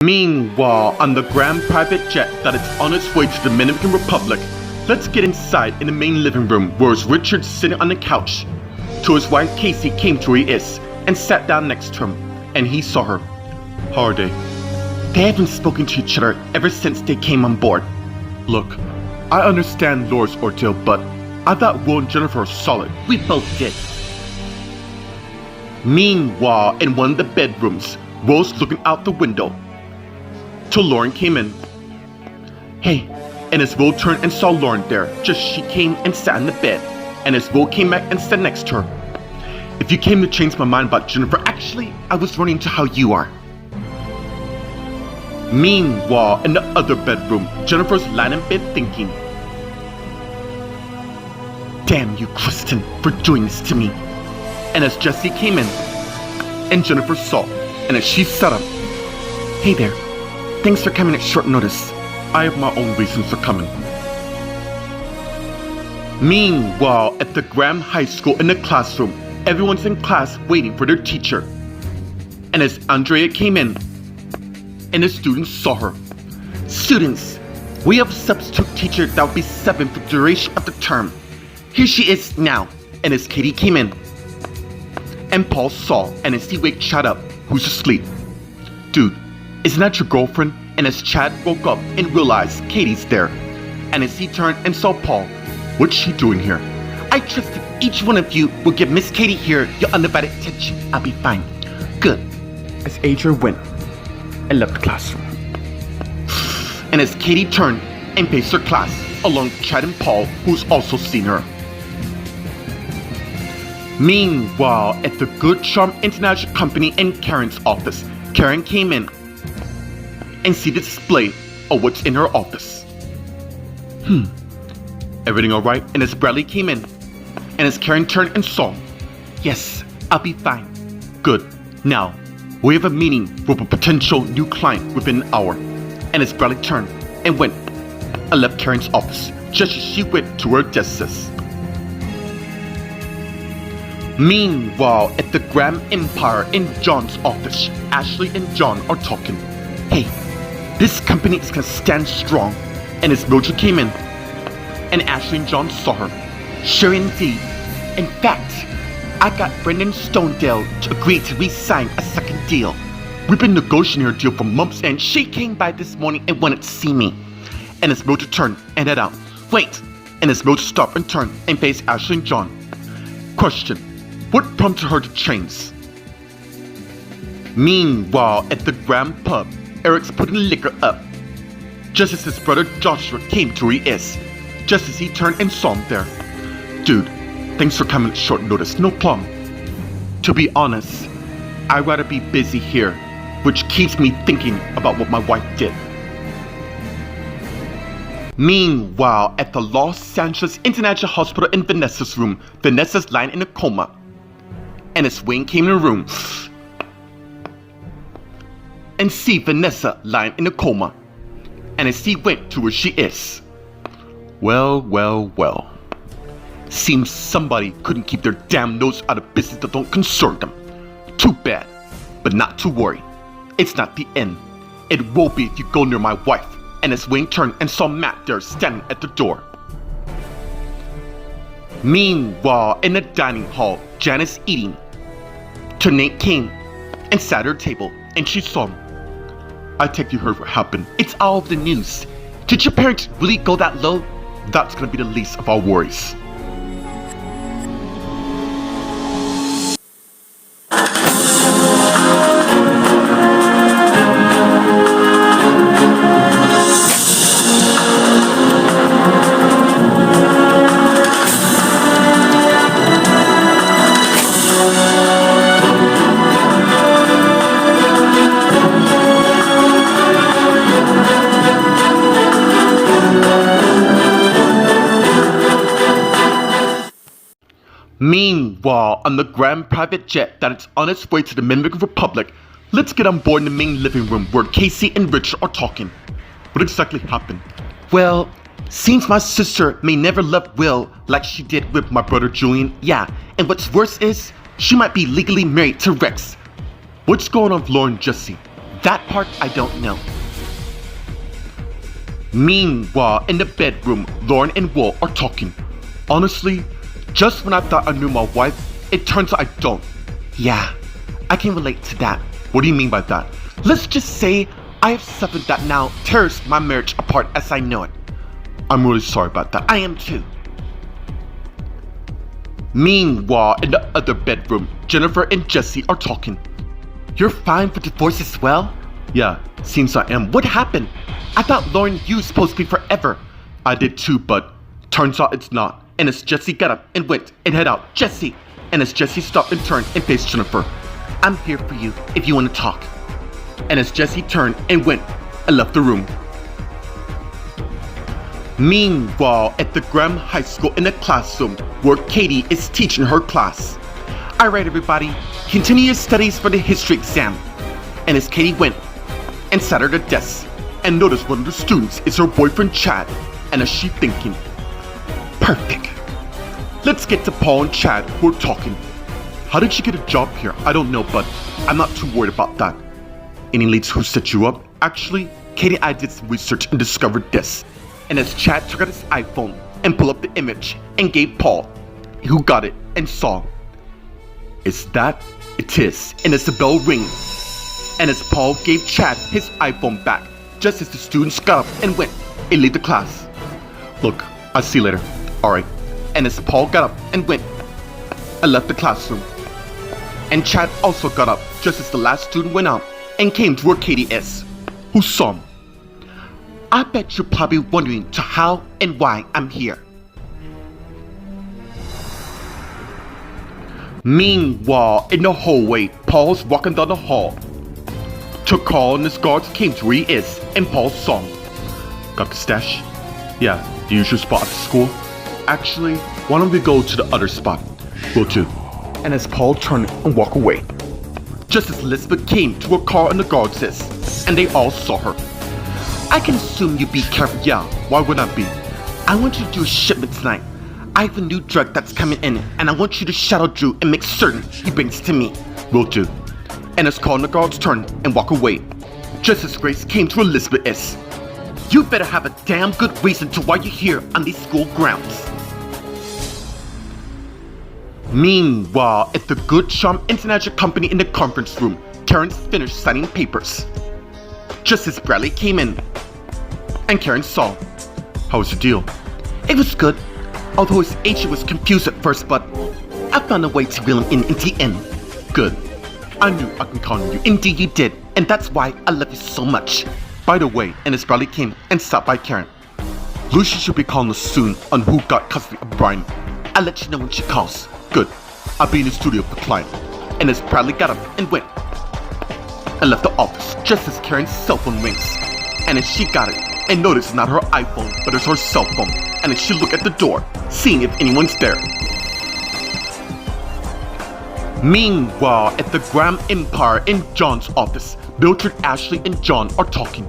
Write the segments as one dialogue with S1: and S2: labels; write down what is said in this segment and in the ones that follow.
S1: Meanwhile, on the grand private jet that is on its way to the Dominican Republic, let's get inside in the main living room where Richard sitting on the couch. To his wife Casey came to where he is and sat down next to him, and he saw her. How are they? They haven't spoken to each other ever since they came on board. Look, I understand Laura's ordeal, but I thought Will and Jennifer were solid. We both did. Meanwhile, in one of the bedrooms, Will's looking out the window till Lauren came in. Hey, and as Will turned and saw Lauren there, just she came and sat in the bed, and as Will came back and sat next to her. If you came to change my mind about Jennifer, actually, I was running into how you are. Meanwhile, in the other bedroom, Jennifer's lying in bed thinking, damn you, Kristen, for doing this to me. And as Jesse came in, and Jennifer saw, and as she sat up, hey there, thanks for coming at short notice. I have my own reasons for coming. Meanwhile, at the Graham High School in the classroom, everyone's in class waiting for their teacher. And as Andrea came in, and the students saw her. Students, we have a substitute teacher that will be 7 for the duration of the term. Here she is now. And as Katie came in, and Paul saw, and as he waked Chad up, who's asleep. Dude, isn't that your girlfriend? And as Chad woke up and realized Katie's there, and as he turned and saw Paul, what's she doing here? I trusted each one of you will give Miss Katie here your undivided attention. I'll be fine. Good. As Adrian went and left the classroom. And as Katie turned and faced her class, along with Chad and Paul, who's also seen her. Meanwhile, at the Good Charm International Company in Karen's office, Karen came in and see the display of what's in her office. Everything alright? And as Bradley came in, and as Karen turned and saw, yes, I'll be fine. Good. Now, we have a meeting with a potential new client within an hour. And as Bradley turned and went and left Karen's office, just as she went to her desk. Meanwhile, at the Graham Empire in John's office, Ashley and John are talking. Hey, this company is gonna stand strong. And as Mildred came in, and Ashley and John saw her. Sure indeed. In fact, I got Brendan Stonedale to agree to re-sign a second deal. We've been negotiating a deal for months, and she came by this morning and wanted to see me. And as Mildred turned and head out. Wait! And as Mildred stopped and turned and faced Ashley and John. Question. What prompted her to change? Meanwhile, at the Grand Pub, Eric's putting liquor up. Just as his brother Joshua came to where he is. Just as he turned and saw him there. Dude, thanks for coming at short notice, no problem. To be honest, I'd rather be busy here, which keeps me thinking about what my wife did. Meanwhile, at the Los Angeles International Hospital in Vanessa's room, Vanessa's lying in a coma. And as Wayne came in the room and see Vanessa lying in a coma, and as he went to where she is. Well. Seems somebody couldn't keep their damn nose out of business that don't concern them. Too bad, but not to worry. It's not the end. It will be if you go near my wife. And as Wayne turned and saw Matt there standing at the door. Meanwhile, in the dining hall, Janice eating. To Nate came and sat at her table, and she saw him. I take you heard what happened. It's all over the news. Did your parents really go that low? That's gonna be the least of our worries. Meanwhile, on the grand private jet that is on its way to the Dominican Republic, let's get on board in the main living room where Casey and Richard are talking. What exactly happened? Well, seems my sister may never love Will like she did with my brother Julian. Yeah, and what's worse is, she might be legally married to Rex. What's going on with Laura and Jesse? That part I don't know. Meanwhile, in the bedroom, Lauren and Will are talking. Honestly, just when I thought I knew my wife, it turns out I don't. Yeah, I can relate to that. What do you mean by that? Let's just say I have something that now tears my marriage apart as I know it. I'm really sorry about that. I am too. Meanwhile, in the other bedroom, Jennifer and Jesse are talking. You're fine for divorce as well? Yeah, seems I am. What happened? I thought Lauren you was supposed to be forever. I did too, but turns out it's not. And as Jesse got up and went and head out, Jesse. And as Jesse stopped and turned and faced Jennifer. I'm here for you if you want to talk. And as Jesse turned and went and left the room. Meanwhile, at the Graham High School in the classroom where Katie is teaching her class. Alright everybody, continue your studies for the history exam. And as Katie went and sat at her desk and noticed one of the students is her boyfriend Chad. And as she thinking, perfect. Let's get to Paul and Chad who are talking. How did you get a job here? I don't know, but I'm not too worried about that. Any leads who set you up? Actually, Katie and I did some research and discovered this. And as Chad took out his iPhone and pulled up the image and gave Paul, who got it and saw. Is that? It is. And as the bell rings, and as Paul gave Chad his iPhone back, just as the students got up and went and leave the class. Look, I'll see you later. Alright. And as Paul got up and went and left the classroom. And Chad also got up just as the last student went out and came to where Katie is, who saw him. I bet you're probably wondering to how and why I'm here. Meanwhile, in the hallway, Paul's walking down the hall. Took Carl and his guards came to where he is, and Paul saw him. Got the stash? Yeah, the usual spot at the school. Actually, why don't we go to the other spot? Will do. And as Paul turned and walked away, just as Elizabeth came to where Carl and the guards is, and they all saw her. I can assume you'd be careful. Yeah, why would I be? I want you to do a shipment tonight. I have a new drug that's coming in, and I want you to shadow Drew and make certain he brings it to me. Will do. And as Carl and the guards turned and walked away, just as Grace came to Elizabeth is, you better have a damn good reason to why you're here on these school grounds. Meanwhile, at the Good Charm International Company in the conference room, Karen finished signing papers. Just as Bradley came in, and Karen saw. How was the deal? It was good, although his agent was confused at first, but I found a way to reel him in the end. Good. I knew I could count on you. Indeed you did, and that's why I love you so much. By the way, and as Bradley came and stopped by Karen, Lucy should be calling us soon on who got custody of Brian. I'll let you know when she calls. Good. I'll be in the studio with the client. And as Bradley got up and went and left the office just as Karen's cell phone rings. And as she got it and noticed it's not her iPhone but it's her cell phone. And as she looked at the door, seeing if anyone's there. Meanwhile, at the Graham Empire in John's office, Mildred, Ashley, and John are talking.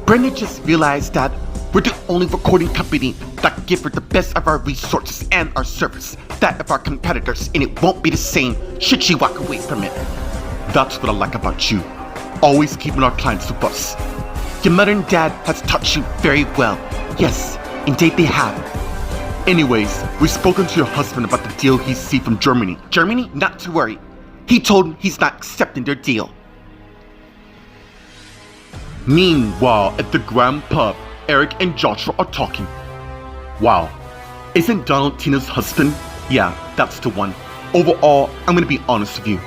S1: Brenda just realized that we're the only recording company that can give her the best of our resources and our service, that of our competitors, and it won't be the same should she walk away from it. That's what I like about you, always keeping our clients with us. Your mother and dad has taught you very well. Yes, indeed they have. Anyways, we've spoken to your husband about the deal he sees from Germany. Germany? Not to worry. He told him he's not accepting their deal. Meanwhile, at the Grand Pub, Eric and Joshua are talking. Wow, isn't Donald Tina's husband? Yeah, that's the one. Overall, I'm gonna be honest with you.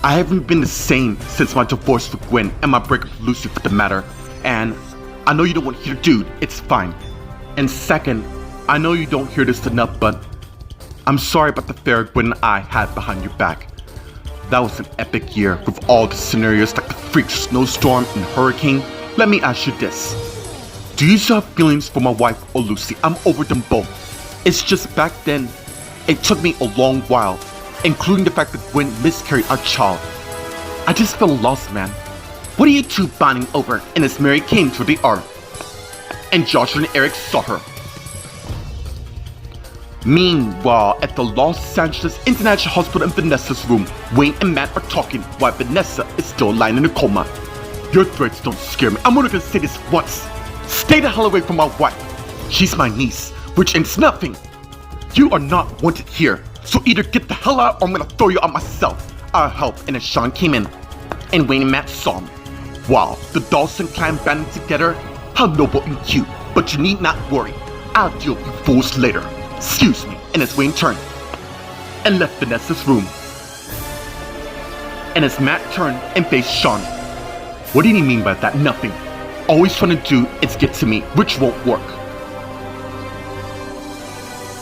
S1: I haven't been the same since my divorce with Gwen and my breakup with Lucy for the matter. And I know you don't want to hear dude, it's fine. And second, I know you don't hear this enough, but I'm sorry about the affair Gwen and I had behind your back. That was an epic year with all the scenarios like the freak snowstorm and hurricane. Let me ask you this. Do you still have feelings for my wife or Lucy? I'm over them both. It's just back then, it took me a long while, including the fact that Gwen miscarried our child. I just felt lost, man. What are you two bonding over? And as Mary came to the ark, and Joshua and Eric saw her. Meanwhile, at the Los Angeles International Hospital in Vanessa's room, Wayne and Matt are talking while Vanessa is still lying in a coma. Your threats don't scare me. I'm only gonna say this once. Stay the hell away from my wife. She's my niece, which means nothing. You are not wanted here, so either get the hell out or I'm gonna throw you out myself. I'll help. And then Sean came in, and Wayne and Matt saw him. Wow, the Dawson clan banded together? How noble and cute, but you need not worry. I'll deal with you fools later. Excuse me. And as Wayne turned and left Vanessa's room, and as Matt turned and faced Sean. What did he mean by that? Nothing. All he's trying to do is get to me, which won't work.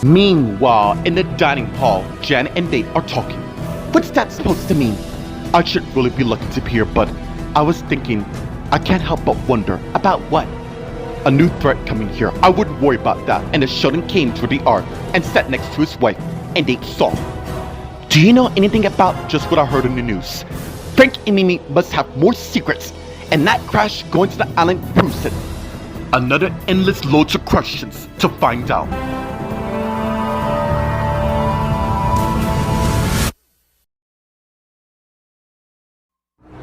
S1: Meanwhile, in the dining hall, Jan and Nate are talking. What's that supposed to mean? I should really be lucky to be here, but I was thinking, I can't help but wonder about what? A new threat coming here. I wouldn't worry about that. And as Sheldon came to the ark and sat next to his wife, and Nate saw. Do you know anything about just what I heard in the news? Frank and Mimi must have more secrets, and that crash going to the island proves it. Another endless loads of questions to find out.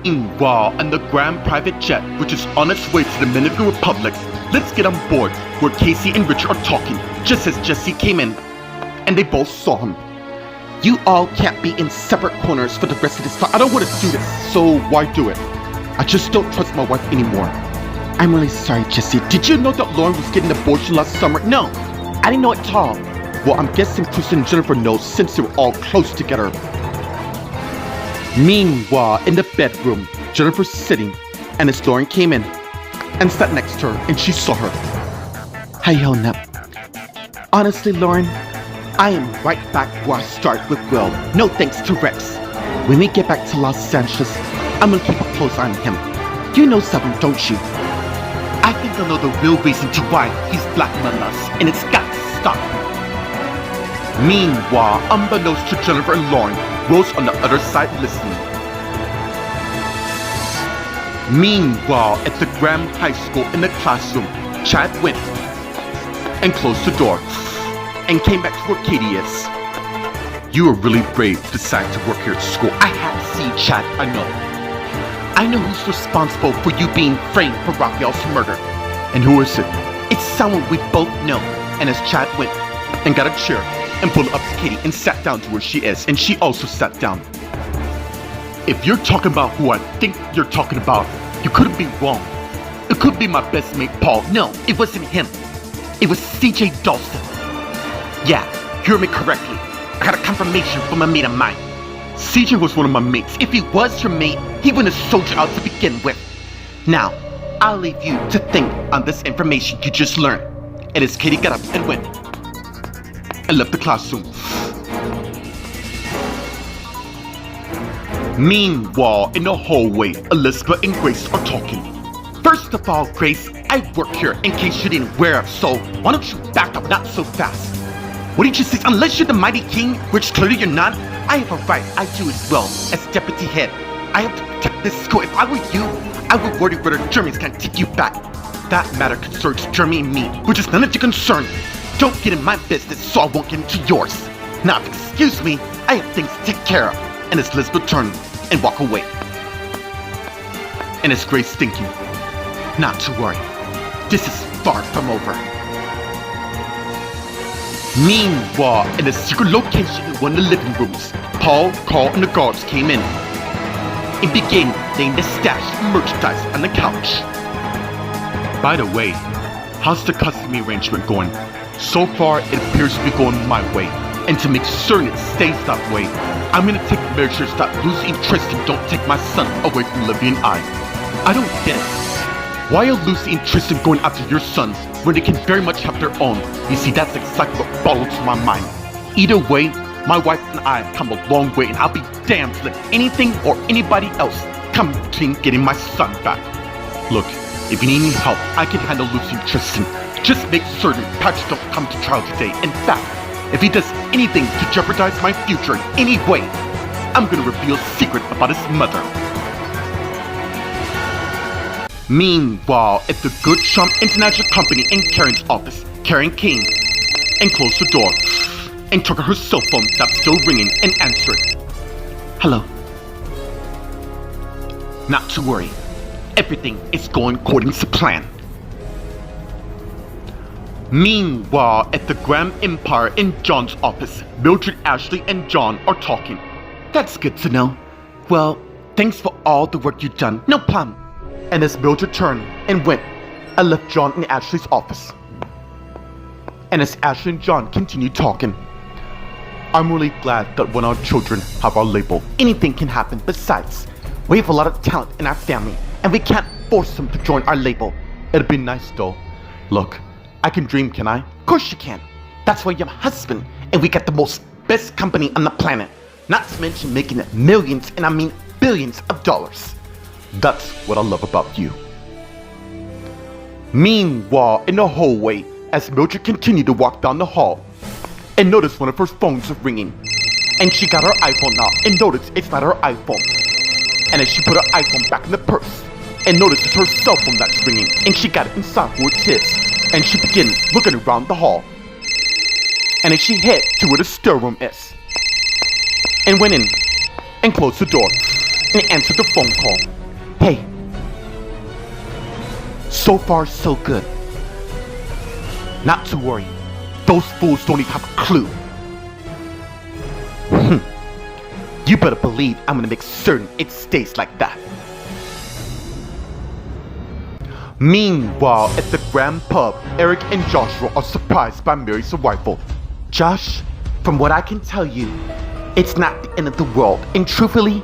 S1: Meanwhile, on the Grand Private Jet, which is on its way to the Dominican Republic, let's get on board, where Casey and Richard are talking, just as Jesse came in, and they both saw him. You all can't be in separate corners for the rest of this time. I don't want to do this, so why do it? I just don't trust my wife anymore. I'm really sorry, Jesse. Did you know that Lauren was getting an abortion last summer? No, I didn't know it at all. Well, I'm guessing Chris and Jennifer know since they were all close together. Meanwhile, in the bedroom, Jennifer's sitting, and as Lauren came in and sat next to her, and she saw her. How you holding up? Honestly, Lauren, I am right back where I started with Will. No thanks to Rex. When we get back to Los Angeles, I'm gonna keep a close eye on him. You know something, don't you? I think I know the real reason to why he's blackmailing us, and it's got to stop. Meanwhile, unbeknownst to Jennifer and Lauren, Rose on the other side listening. Meanwhile, at the Graham High School in the classroom, Chad went and closed the door and came back to where Katie is. You were really brave to decide to work here at school. I had to see Chad, I know. I know who's responsible for you being framed for Raphael's murder. And who is it? It's someone we both know. And as Chad went and got a chair and pulled up to Katie and sat down to where she is, and she also sat down. If you're talking about who I think you're talking about, you couldn't be wrong. It could be my best mate, Paul. No, it wasn't him. It was CJ Dawson. Yeah, hear me correctly. I got a confirmation from a mate of mine. CJ was one of my mates. If he was your mate, he wouldn't have sold you out to begin with. Now, I'll leave you to think on this information you just learned. And as Katie got up and went and left the classroom. Meanwhile, in the hallway, Elizabeth and Grace are talking. First of all, Grace, I work here in case you didn't wear it, so why don't you back up not so fast? What did you say? Unless you're the mighty king, which clearly you're not, I have a right, I do as well, as deputy head. I have to protect this school. If I were you, I would worry whether Germans can take you back. That matter concerns Jeremy and me, which is none of your concern. Don't get in my business so I won't get into yours. Now, excuse me, I have things to take care of. And as Elizabeth turned and walked away. And as Grace thinking, not to worry, this is far from over. Meanwhile, in a secret location in one of the living rooms, Paul, Carl, and the guards came in and began laying the stash of merchandise on the couch. By the way, how's the custody arrangement going? So far, it appears to be going my way, and to make certain it stays that way, I'm gonna take measures that Lucy and Tristan don't take my son away from Libby and I don't get it. Why are Lucy and Tristan going after your sons when they can very much have their own? You see, that's exactly what boggles my mind. Either way, my wife and I have come a long way, and I'll be damned to let anything or anybody else come between getting my son back. Look, if you need any help, I can handle Lucy and Tristan. Just make certain Patrick don't come to trial today. In fact, if he does anything to jeopardize my future in any way, I'm gonna reveal a secret about his mother. Meanwhile, at the Good Charm International Company in Karen's office, Karen came and closed the door and took her cell phone that's still ringing and answered. Hello. Not to worry. everything is going according to plan. Meanwhile, at the Graham Empire in John's office, Mildred, Ashley, and John are talking. That's good to know. Well, thanks for all the work you've done. No problem. And as Mildred turned and went, I left John in Ashley's office. And as Ashley and John continued talking, I'm really glad that when our children have our label, anything can happen. Besides, we have a lot of talent in our family, and we can't force them to join our label. It'd be nice though. Look, I can dream, can I? Of course you can. That's why you're my husband, and we got the most best company on the planet. Not to mention making it millions, and I mean billions of dollars. That's what I love about you. Meanwhile, in the hallway, as Mildred continued to walk down the hall, and noticed one of her phones was ringing. And she got her iPhone out and noticed it's not her iPhone. And as she put her iPhone back in the purse, and noticed it's her cell phone that's ringing, and she got it inside where it's his. And she began looking around the hall. And as she head to where the storeroom is, and went in and closed the door and answered the phone call. Hey, so far so good. Not to worry, those fools don't even have a clue. You better believe I'm gonna make certain it stays like that. Meanwhile, at the Grand Pub, Eric and Joshua are surprised by Mary's arrival. Josh, from what I can tell you, it's not the end of the world, and truthfully,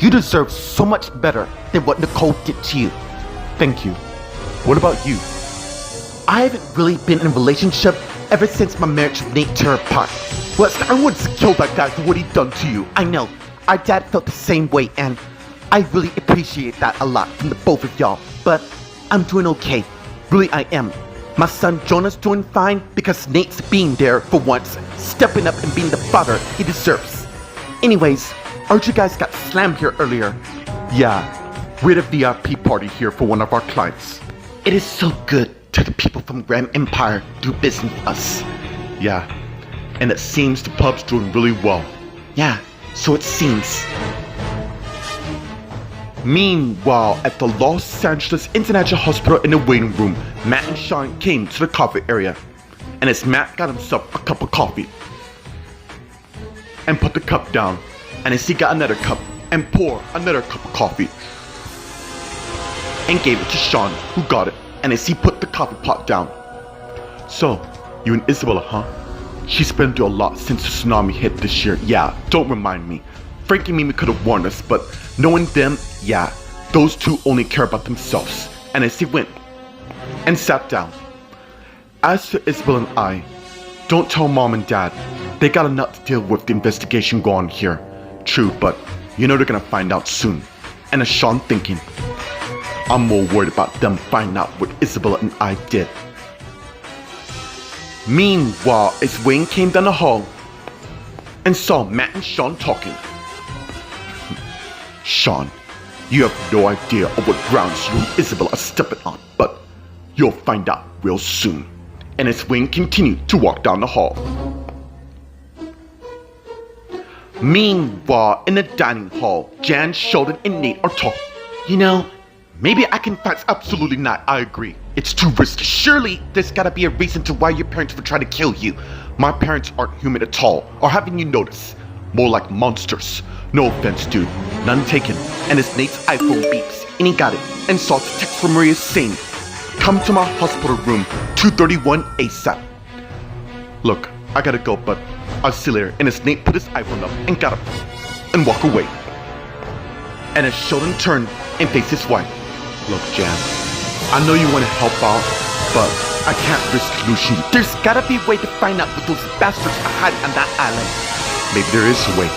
S1: you deserve so much better than what Nicole did to you. Thank you. What about you? I haven't really been in a relationship ever since my marriage with Nate tore apart. Well, I wanted to kill that guy for what he'd done to you. I know, our dad felt the same way, and I really appreciate that a lot from the both of y'all, but I'm doing okay. Really, I am. My son Jonah's doing fine because Nate's being there for once, stepping up and being the father he deserves. Anyways, aren't you guys got slammed here earlier? Yeah, we had a VIP party here for one of our clients. It is so good to the people from Graham Empire do business with us. Yeah, and it seems the pub's doing really well. Yeah, so it seems. Meanwhile, at the Los Angeles International Hospital in the waiting room, Matt and Sean came to the coffee area. And as Matt got himself a cup of coffee and put the cup down, and as he got another cup and poured another cup of coffee and gave it to Sean, who got it, and as he put the coffee pot down. So, you and Isabella, huh? She's been through a lot since the tsunami hit this year. Yeah, don't remind me. Frankie and Mimi could have warned us, but knowing them, yeah, those two only care about themselves. And as he went and sat down. As for Isabel and I, don't tell Mom and Dad. They got enough to deal with the investigation going here. True, but you know they're gonna find out soon. And as Sean thinking, I'm more worried about them finding out what Isabella and I did. Meanwhile, as Wayne came down the hall and saw Matt and Sean talking. Sean, you have no idea of what grounds you and Isabel are stepping on, but you'll find out real soon. And as Wayne continued to walk down the hall. Meanwhile, in the dining hall, Jan, Sheldon, and Nate are talking. You know, maybe I can find. Absolutely not, I agree. It's too risky. Surely there's gotta be a reason to why your parents would try to kill you. My parents aren't human at all, or haven't you noticed? More like monsters. No offense, dude. None taken. And as Nate's iPhone beeps, and he got it, and saw the text from Maria saying, "Come to my hospital room, 231 ASAP." Look, I gotta go, but I'll see you later. And as Nate put his iPhone up and got up and walked away. And as Sheldon turned and faced his wife. Look, Jan, I know you want to help out, but I can't risk losing you. There's gotta be a way to find out what those bastards are hiding on that island. Maybe there is a way.